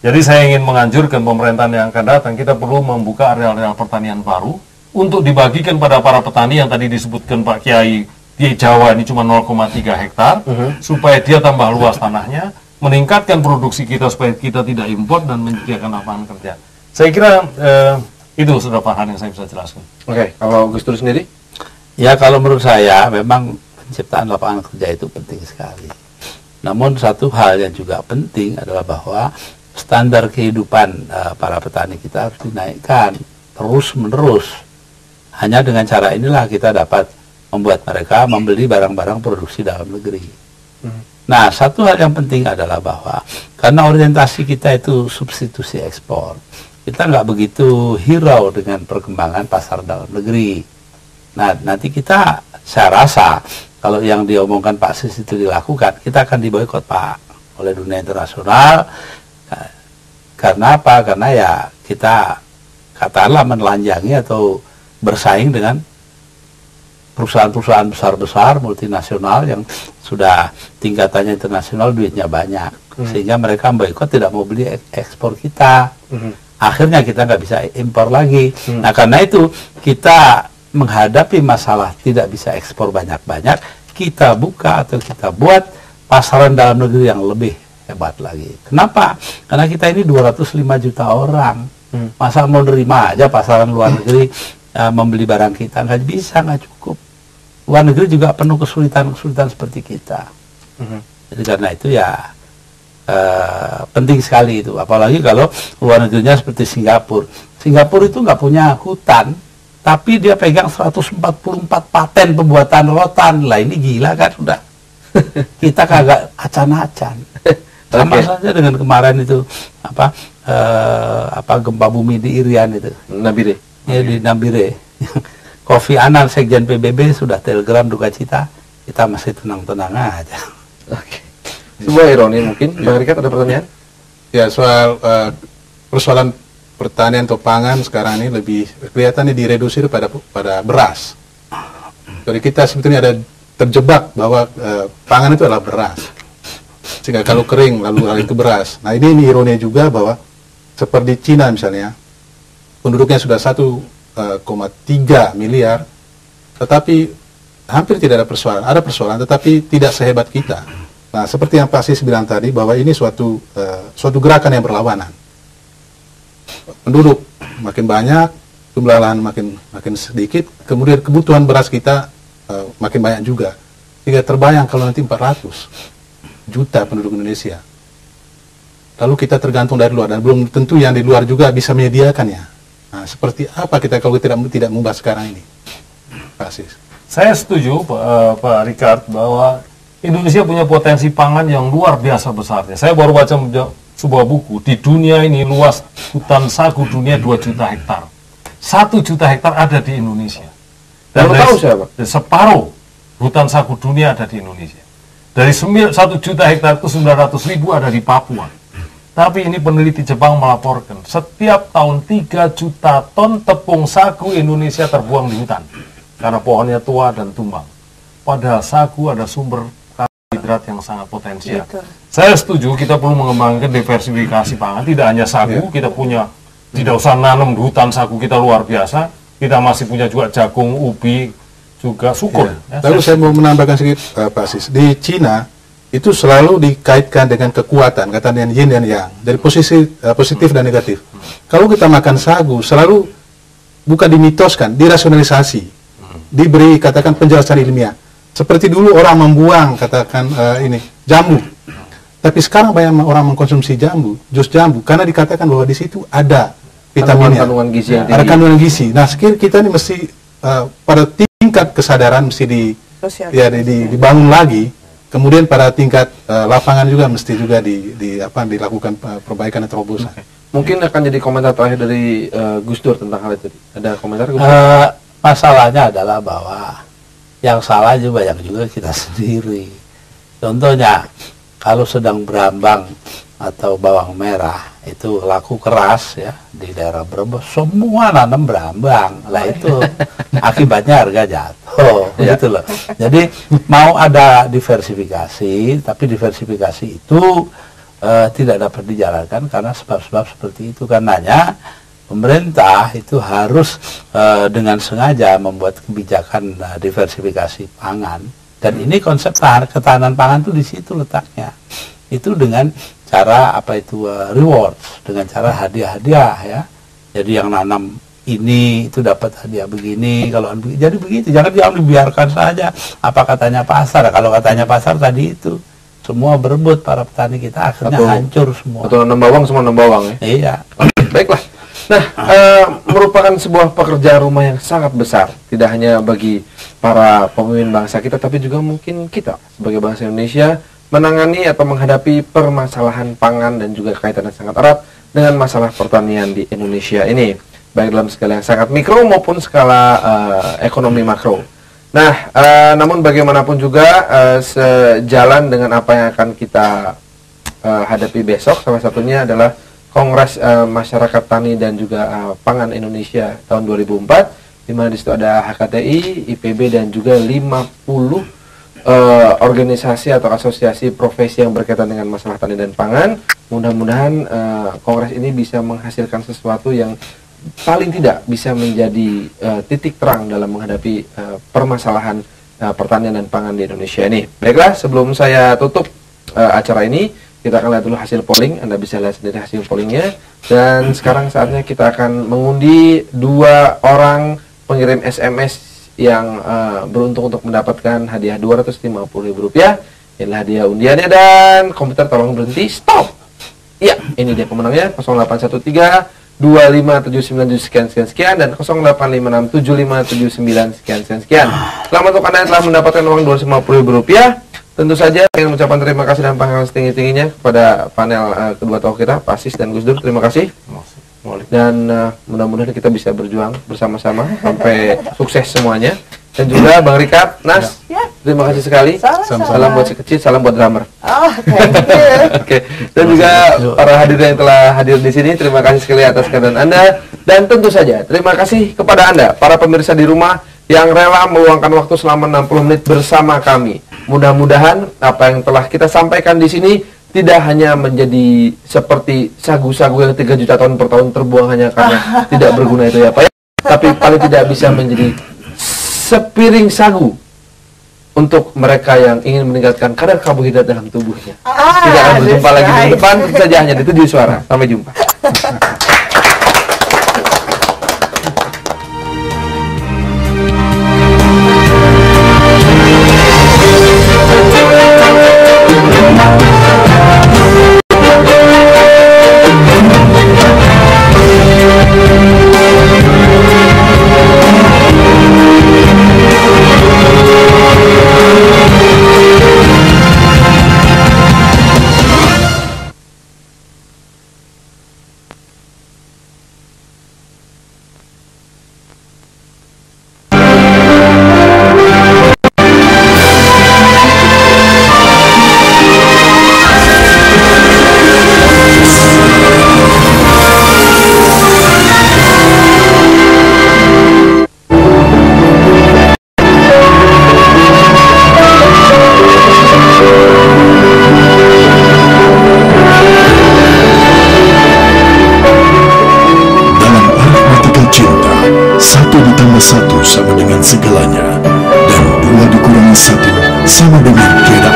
Jadi saya ingin menganjurkan pemerintahan yang akan datang, kita perlu membuka areal-areal pertanian baru untuk dibagikan pada para petani yang tadi disebutkan Pak Kiai, di Jawa ini cuma 0,3 hektar, supaya dia tambah luas tanahnya, meningkatkan produksi kita supaya kita tidak impor dan menyediakan lapangan kerja. Saya kira itu sudah Farhan yang saya bisa jelaskan. Oke, kalau Gus Dur sendiri? Ya, kalau menurut saya memang penciptaan lapangan kerja itu penting sekali. Namun satu hal yang juga penting adalah bahwa standar kehidupan para petani kita harus dinaikkan terus-menerus. Hanya dengan cara inilah kita dapat membuat mereka membeli barang-barang produksi dalam negeri. Nah, satu hal yang penting adalah bahwa karena orientasi kita itu substitusi ekspor, kita nggak begitu hirau dengan perkembangan pasar dalam negeri. Nah, nanti kita, saya rasa kalau yang diomongkan Pak Sis itu dilakukan, kita akan diboikot Pak oleh dunia internasional. Karena apa? Karena ya kita katakanlah menelanjangi atau bersaing dengan perusahaan-perusahaan besar-besar multinasional yang sudah tingkatannya internasional, duitnya banyak, sehingga mereka boikot, tidak mau beli ekspor kita. Akhirnya kita nggak bisa impor lagi. Nah, karena itu kita menghadapi masalah tidak bisa ekspor banyak-banyak, kita buka atau kita buat pasaran dalam negeri yang lebih hebat lagi. Kenapa? Karena kita ini 205 juta orang. Masa mau nerima aja pasaran luar negeri membeli barang kita? Nggak bisa, nggak cukup. Luar negeri juga penuh kesulitan-kesulitan seperti kita. Jadi karena itu ya penting sekali itu. Apalagi kalau luar negerinya seperti Singapura. Singapura itu nggak punya hutan, tapi dia pegang 144 paten pembuatan rotan. Lah ini gila kan sudah. Kita kagak acan-acan. Sama saja dengan kemarin itu apa gempa bumi di Irian itu. Nabire. Ya, di Nabire. Kofi Annan, Sekjen PBB sudah telegram duka cita, kita masih tenang-tenang aja. Oke. Sebuah ironi mungkin, Bang Rikat ada pertanyaan? Ya, soal persoalan pertanian atau pangan sekarang ini lebih kelihatannya direduksi pada beras. Jadi kita sebetulnya ada terjebak bahwa pangan itu adalah beras. Sehingga kalau kering lalu lari ke beras. Nah, ini ironi juga bahwa seperti Cina misalnya, penduduknya sudah 1,3 miliar, tetapi hampir tidak ada persoalan. Ada persoalan, tetapi tidak sehebat kita. Nah, seperti yang Pak Sis bilang tadi, bahwa ini suatu gerakan yang berlawanan. Penduduk makin banyak, jumlah lahan makin sedikit, kemudian kebutuhan beras kita makin banyak juga. Sehingga terbayang kalau nanti 400 juta penduduk Indonesia. Lalu kita tergantung dari luar, dan belum tentu yang di luar juga bisa menyediakannya. Nah, seperti apa kita kalau tidak membahas sekarang ini, Pak Sis? Saya setuju, Pak Rikard, bahwa Indonesia punya potensi pangan yang luar biasa besarnya. Saya baru baca sebuah buku, di dunia ini luas hutan sagu dunia 2 juta hektar. 1 juta hektar ada di Indonesia. Dan separuh hutan sagu dunia ada di Indonesia. Dari 1 juta hektar itu 900.000 ada di Papua. Tapi ini peneliti Jepang melaporkan, setiap tahun 3 juta ton tepung sagu Indonesia terbuang di hutan. Karena pohonnya tua dan tumbang. Padahal sagu ada sumber karbohidrat yang sangat potensial. Saya setuju kita perlu mengembangkan diversifikasi pangan. Tidak hanya sagu, kita punya, tidak usah nanam di hutan sagu kita luar biasa. Kita masih punya juga jagung, ubi, juga sukun. Lalu saya mau menambahkan sedikit, Pak Sis. Di Cina, itu selalu dikaitkan dengan kekuatan, katanya yin dan yang, dari posisi positif dan negatif. Kalau kita makan sagu, selalu bukan dimitoskan, dirasionalisasi, diberi katakan penjelasan ilmiah. Seperti dulu orang membuang katakan jambu, tapi sekarang banyak orang mengkonsumsi jambu, jus jambu, karena dikatakan bahwa di situ ada vitaminnya, kandungan gizi yang ada kandungan gizi. Nah, kita ini mesti pada tingkat kesadaran mesti dibangun lagi. Kemudian pada tingkat lapangan juga mesti juga dilakukan perbaikan dan terobosan. Mungkin akan jadi komentar terakhir dari Gus Dur tentang hal itu. Ada komentar? Masalahnya adalah bahwa yang salah juga banyak juga kita sendiri. Contohnya, kalau sedang berambang atau bawang merah itu laku keras ya di daerah Brebes, semua nanam berambang. Lah itu akibatnya harga jatuh, gitu loh. Jadi mau ada diversifikasi, tapi diversifikasi itu tidak dapat dijalankan karena sebab-sebab seperti itu. Karenanya pemerintah itu harus dengan sengaja membuat kebijakan diversifikasi pangan. Dan ini konsep ketahanan pangan itu di situ letaknya. Itu dengan cara rewards, dengan cara hadiah-hadiah ya. Jadi yang nanam ini itu dapat hadiah begini, kalau jadi begitu. Jangan dibiarkan saja apa katanya pasar. Kalau katanya pasar tadi itu semua berebut, para petani kita akhirnya hancur semua. Atau nanam bawang semua nanam bawang ya. Iya. Baiklah. Nah, merupakan sebuah pekerjaan rumah yang sangat besar, tidak hanya bagi para pemimpin bangsa kita, tapi juga mungkin kita sebagai bangsa Indonesia menangani atau menghadapi permasalahan pangan dan juga kaitannya sangat erat dengan masalah pertanian di Indonesia ini, baik dalam skala yang sangat mikro maupun skala ekonomi makro. Nah, namun bagaimanapun juga sejalan dengan apa yang akan kita hadapi besok, salah satunya adalah Kongres Masyarakat Tani dan juga Pangan Indonesia tahun 2004, di mana di situ ada HKTI, IPB dan juga 50 organisasi atau asosiasi profesi yang berkaitan dengan masalah tani dan pangan. Mudah-mudahan kongres ini bisa menghasilkan sesuatu yang paling tidak bisa menjadi titik terang dalam menghadapi permasalahan pertanian dan pangan di Indonesia ini. Baiklah, sebelum saya tutup acara ini, kita akan lihat dulu hasil polling. Anda bisa lihat sendiri hasil pollingnya. Dan sekarang saatnya kita akan mengundi 2 orang pengirim SMS yang beruntung untuk mendapatkan hadiah Rp250.000. Inilah hadiah undiannya, dan komputer tolong berhenti, stop. Iya, ini dia pemenangnya, 0813-2579 sekian dan 08567579 sekian. Selamat untuk Anda yang telah mendapatkan uang Rp250.000. Tentu saja ingin mengucapkan terima kasih dan penghargaan setinggi-tingginya kepada panel kedua tokoh kita, Pak Sis dan Gus Dur. Terima kasih. Dan mudah-mudahan kita bisa berjuang bersama-sama sampai sukses semuanya. Dan juga Bang Rikat, Nas, terima kasih sekali. Salam buat si kecil, salam buat drummer. Oke. Dan juga para hadirin yang telah hadir di sini, terima kasih sekali atas kehadiran Anda. Dan tentu saja terima kasih kepada Anda, para pemirsa di rumah yang rela meluangkan waktu selama 60 menit bersama kami. Mudah-mudahan apa yang telah kita sampaikan di sini tidak hanya menjadi seperti sagu-sagu yang 3 juta ton per tahun terbuang hanya karena tidak berguna itu ya Pak ya, tapi paling tidak bisa menjadi sepiring sagu untuk mereka yang ingin meningkatkan kadar karbohidrat dalam tubuhnya. Kita akan berjumpa lagi di depan, tentu saja hanya di 7 Suara. Sampai jumpa. Satu sama dengan segalanya, dan 2 dikurangi 1 sama dengan tiada